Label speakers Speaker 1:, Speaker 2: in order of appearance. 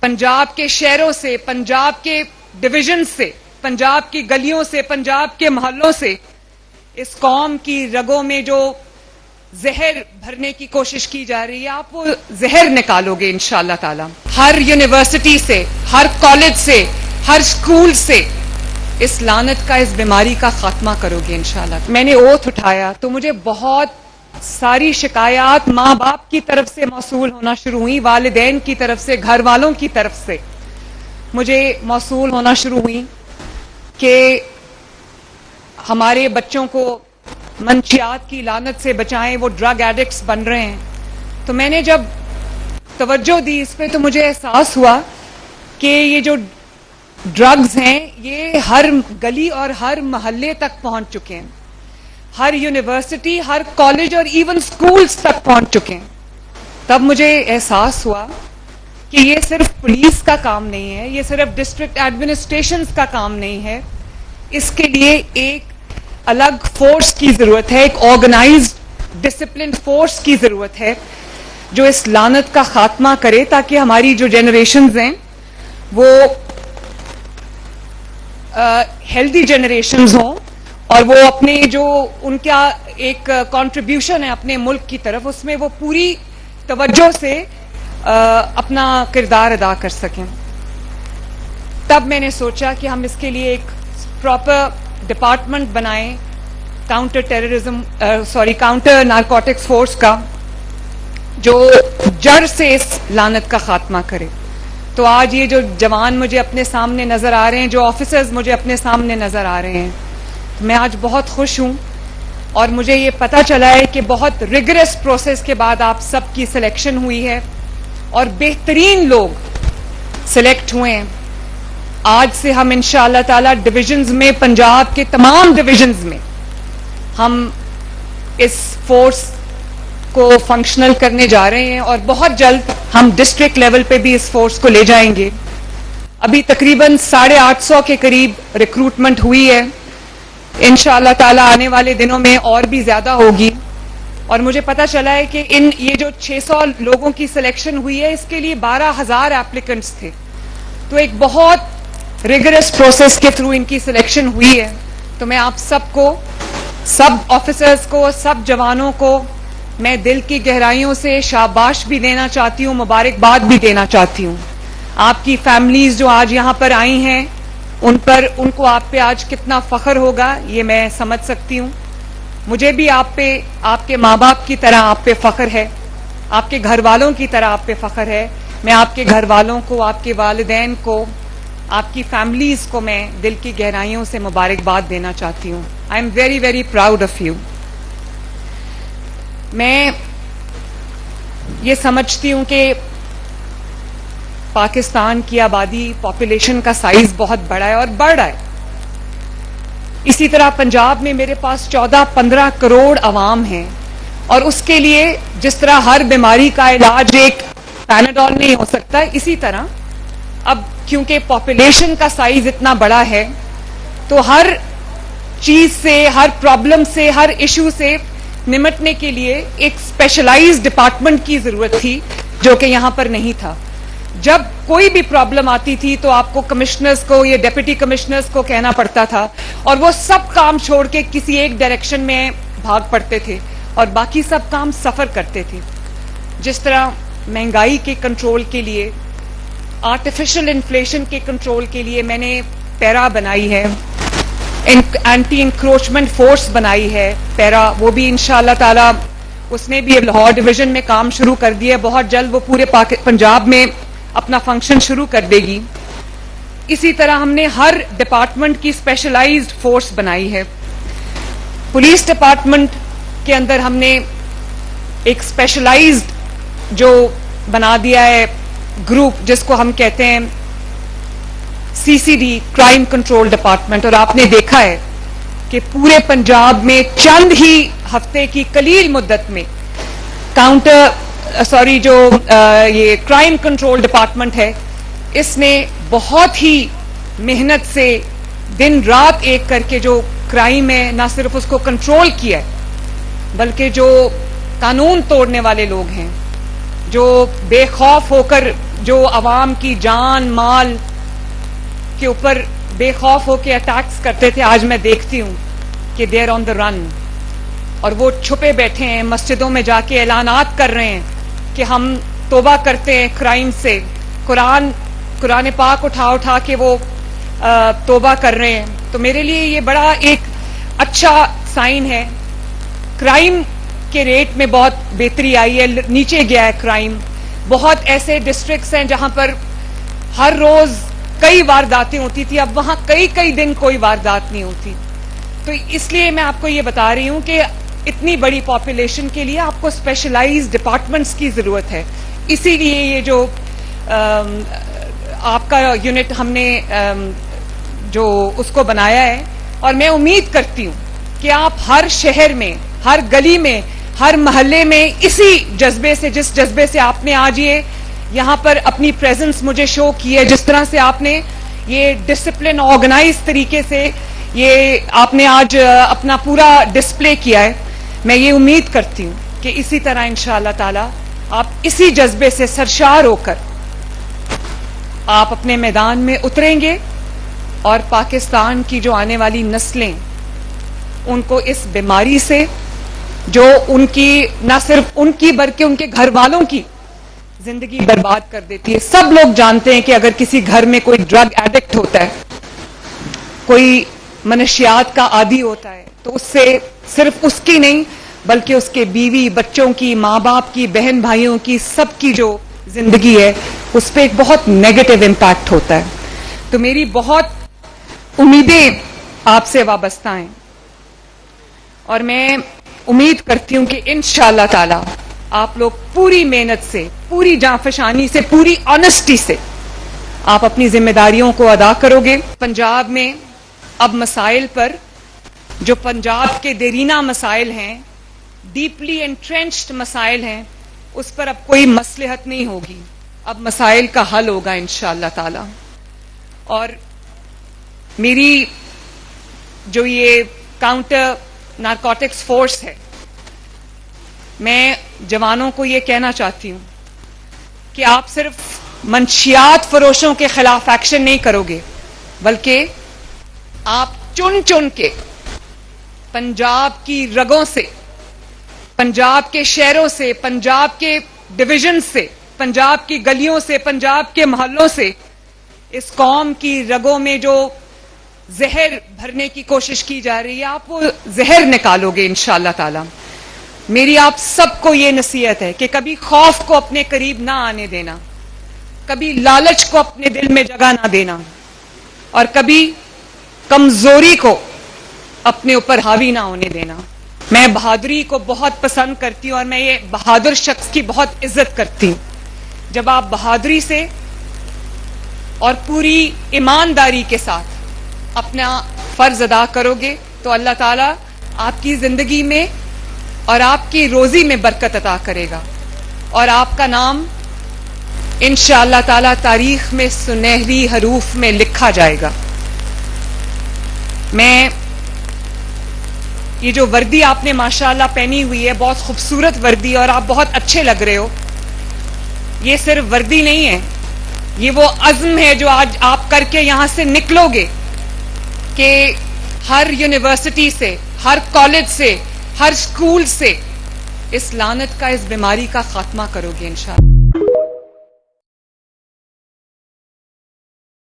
Speaker 1: पंजाब के शहरों से, पंजाब के डिवीजन से, पंजाब की गलियों से, पंजाब के मोहल्लों से इस कौम की रगों में जो जहर भरने की कोशिश की जा रही है, आप वो जहर निकालोगे इंशाअल्लाह ताला। हर यूनिवर्सिटी से, हर कॉलेज से, हर स्कूल से इस लानत का, इस बीमारी का खात्मा करोगे इंशाअल्लाह। मैंने ओथ उठाया तो मुझे बहुत सारी शिकायत माँ बाप की तरफ से मौसूल होना शुरू हुई, वालिदैन की तरफ से, घर वालों की तरफ से मुझे मौसूल होना शुरू हुई कि हमारे बच्चों को मंशियात की लानत से बचाएं, वो ड्रग एडिक्ट्स बन रहे हैं। तो मैंने जब तवज्जो दी इस पे तो मुझे एहसास हुआ कि ये जो ड्रग्स हैं ये हर गली और हर मोहल्ले तक पहुंच चुके हैं, हर यूनिवर्सिटी, हर कॉलेज और इवन स्कूल्स तक पहुंच चुके हैं। तब मुझे एहसास हुआ कि ये सिर्फ पुलिस का काम नहीं है, ये सिर्फ डिस्ट्रिक्ट एडमिनिस्ट्रेशंस का काम नहीं है, इसके लिए एक अलग फोर्स की जरूरत है, एक ऑर्गेनाइज्ड डिसिप्लिन फोर्स की जरूरत है जो इस लानत का खात्मा करे, ताकि हमारी जो जनरेशन्स हैं वो हेल्दी जनरेशन्स हों और वो अपने जो उनका एक कंट्रीब्यूशन है अपने मुल्क की तरफ, उसमें वो पूरी तवज्जो से अपना किरदार अदा कर सकें। तब मैंने सोचा कि हम इसके लिए एक प्रॉपर डिपार्टमेंट बनाएं, काउंटर नारकोटिक्स फोर्स का, जो जड़ से इस लानत का खात्मा करे। तो आज ये जो जवान मुझे अपने सामने नजर आ रहे हैं, जो ऑफिसर्स मुझे अपने सामने नजर आ रहे हैं, मैं आज बहुत खुश हूं और मुझे ये पता चला है कि बहुत रिगरस प्रोसेस के बाद आप सबकी सिलेक्शन हुई है और बेहतरीन लोग सिलेक्ट हुए हैं। आज से हम इंशाअल्लाह ताला डिविजन्स में, पंजाब के तमाम डिविजन्स में हम इस फोर्स को फंक्शनल करने जा रहे हैं और बहुत जल्द हम डिस्ट्रिक्ट लेवल पे भी इस फोर्स को ले जाएंगे। अभी तकरीबन 850 के करीब रिक्रूटमेंट हुई है, इंशाअल्लाह ताला आने वाले दिनों में और भी ज्यादा होगी। और मुझे पता चला है कि ये जो 600 लोगों की सिलेक्शन हुई है, इसके लिए 12,000 एप्लीकेंट्स थे। तो एक बहुत रिगरस प्रोसेस के थ्रू इनकी सिलेक्शन हुई है। तो मैं आप सबको, सब ऑफिसर्स को, सब जवानों को मैं दिल की गहराइयों से शाबाश भी देना चाहती हूँ, मुबारकबाद भी देना चाहती हूँ। आपकी फैमिलीज जो आज यहाँ पर आई हैं, उनको आप पे आज कितना फख्र होगा ये मैं समझ सकती हूँ। मुझे भी आप पे, आपके माँ बाप की तरह आप पे फख्र है, आपके घर वालों की तरह आप पे फख्र है। मैं आपके घर वालों को, आपके वालिदैन को, आपकी फैमिलीज को मैं दिल की गहराइयों से मुबारकबाद देना चाहती हूँ। I am very very proud of you. मैं ये समझती हूँ कि पाकिस्तान की आबादी, पॉपुलेशन का साइज बहुत बड़ा है और बढ़ रहा है। इसी तरह पंजाब में मेरे पास 14-15 करोड़ अवाम हैं और उसके लिए जिस तरह हर बीमारी का इलाज एक पैनाडोल नहीं हो सकता, इसी तरह अब क्योंकि पॉपुलेशन का साइज इतना बड़ा है तो हर चीज से, हर प्रॉब्लम से, हर इशू से निमटने के लिए एक स्पेशलाइज्ड डिपार्टमेंट की जरूरत थी, जो कि यहां पर नहीं था। जब कोई भी प्रॉब्लम आती थी तो आपको कमिश्नर्स को या डेप्यूटी कमिश्नर्स को कहना पड़ता था और वो सब काम छोड़ के किसी एक डायरेक्शन में भाग पड़ते थे और बाकी सब काम सफर करते थे। जिस तरह महंगाई के कंट्रोल के लिए, आर्टिफिशियल इन्फ्लेशन के कंट्रोल के लिए मैंने पैरा बनाई है, एंटी इंक्रोचमेंट फोर्स बनाई है पैरा, वो भी इंशाअल्लाह ताला उसने भी लाहौर डिवीजन में काम शुरू कर दिया। बहुत जल्द वो पूरे पंजाब में अपना फंक्शन शुरू कर देगी। इसी तरह हमने हर डिपार्टमेंट की स्पेशलाइज्ड फोर्स बनाई है। पुलिस डिपार्टमेंट के अंदर हमने एक स्पेशलाइज्ड जो बना दिया है ग्रुप, जिसको हम कहते हैं सीसीडी, क्राइम कंट्रोल डिपार्टमेंट। और आपने देखा है कि पूरे पंजाब में चंद ही हफ्ते की कलील मुद्दत में ये क्राइम कंट्रोल डिपार्टमेंट है, इसने बहुत ही मेहनत से दिन रात एक करके जो क्राइम है ना सिर्फ उसको कंट्रोल किया है, बल्कि जो कानून तोड़ने वाले लोग हैं, जो बेखौफ होकर جو عوام کی جان مال کے اوپر بے خوف ہو کے اٹیکس کرتے تھے، آج میں دیکھتی ہوں کہ دے آر آن دا رن، اور وہ چھپے بیٹھے ہیں، مسجدوں میں جا کے اعلانات کر رہے ہیں کہ ہم توبہ کرتے ہیں کرائم سے، قرآن پاک اٹھا کے وہ توبہ کر رہے ہیں. تو میرے لیے یہ بڑا ایک اچھا سائن ہے. کرائم کے ریٹ میں بہت بہتری آئی ہے، نیچے گیا ہے کرائم. بہت ایسے ڈسٹرکٹس ہیں جہاں پر ہر روز کئی وارداتیں ہوتی تھی، اب وہاں کئی دن کوئی واردات نہیں ہوتی. تو اس لیے میں آپ کو یہ بتا رہی ہوں کہ اتنی بڑی پاپولیشن کے لیے آپ کو اسپیشلائز ڈپارٹمنٹس کی ضرورت ہے. اسی لیے یہ جو آپ کا یونٹ ہم نے جو اس کو بنایا ہے، اور میں امید کرتی ہوں کہ آپ ہر شہر میں، ہر گلی میں، ہر محلے میں اسی جذبے سے، جس جذبے سے آپ نے آج یہ یہاں پر اپنی پریزنس مجھے شو کی ہے، جس طرح سے آپ نے یہ ڈسپلن آرگنائز طریقے سے یہ آپ نے آج اپنا پورا ڈسپلے کیا ہے، میں یہ امید کرتی ہوں کہ اسی طرح انشاءاللہ تعالی آپ اسی جذبے سے سرشار ہو کر آپ اپنے میدان میں اتریں گے، اور پاکستان کی جو آنے والی نسلیں ان کو اس بیماری سے، جو ان کی نہ صرف ان کی بلکہ ان کے گھر والوں کی زندگی برباد کر دیتی ہے. سب لوگ جانتے ہیں کہ اگر کسی گھر میں کوئی ڈرگ ایڈکٹ ہوتا ہے، کوئی منشیات کا عادی ہوتا ہے، تو اس سے صرف اس کی نہیں بلکہ اس کے بیوی بچوں کی، ماں باپ کی، بہن بھائیوں کی، سب کی جو زندگی ہے اس پہ ایک بہت نیگیٹو امپیکٹ ہوتا ہے. تو میری بہت امیدیں آپ سے وابستہ ہیں، اور میں امید کرتی ہوں کہ انشاءاللہ تعالی آپ لوگ پوری محنت سے، پوری جانفشانی سے، پوری آنےسٹی سے آپ اپنی ذمہ داریوں کو ادا کرو گے. پنجاب میں اب مسائل پر، جو پنجاب کے دیرینہ مسائل ہیں، ڈیپلی انٹرینچڈ مسائل ہیں، اس پر اب کوئی مصلحت نہیں ہوگی، اب مسائل کا حل ہوگا انشاءاللہ تعالی. اور میری جو یہ کاؤنٹر نارکوٹکس فورس ہے، میں جوانوں کو یہ کہنا چاہتی ہوں کہ آپ صرف منشیات فروشوں کے خلاف ایکشن نہیں کرو گے، بلکہ آپ چن چن کے پنجاب کی رگوں سے، پنجاب کے شہروں سے، پنجاب کے ڈویژن سے، پنجاب کی گلیوں سے، پنجاب کے محلوں سے اس قوم کی رگوں میں جو زہر بھرنے کی کوشش کی جا رہی ہے، آپ وہ زہر نکالو گے انشاءاللہ تعالی. میری آپ سب کو یہ نصیحت ہے کہ کبھی خوف کو اپنے قریب نہ آنے دینا، کبھی لالچ کو اپنے دل میں جگہ نہ دینا، اور کبھی کمزوری کو اپنے اوپر حاوی نہ ہونے دینا. میں بہادری کو بہت پسند کرتی ہوں، اور میں یہ بہادر شخص کی بہت عزت کرتی ہوں. جب آپ بہادری سے اور پوری ایمانداری کے ساتھ اپنا فرض ادا کرو گے تو اللہ تعالیٰ آپ کی زندگی میں اور آپ کی روزی میں برکت عطا کرے گا، اور آپ کا نام انشاءاللہ تعالیٰ تاریخ میں سنہری حروف میں لکھا جائے گا. میں یہ جو وردی آپ نے ماشاءاللہ پہنی ہوئی ہے، بہت خوبصورت وردی، اور آپ بہت اچھے لگ رہے ہو. یہ صرف وردی نہیں ہے، یہ وہ عزم ہے جو آج آپ کر کے یہاں سے نکلو گے کہ ہر یونیورسٹی سے، ہر کالج سے، ہر اسکول سے اس لعنت کا، اس بیماری کا خاتمہ کرو گے انشاءاللہ.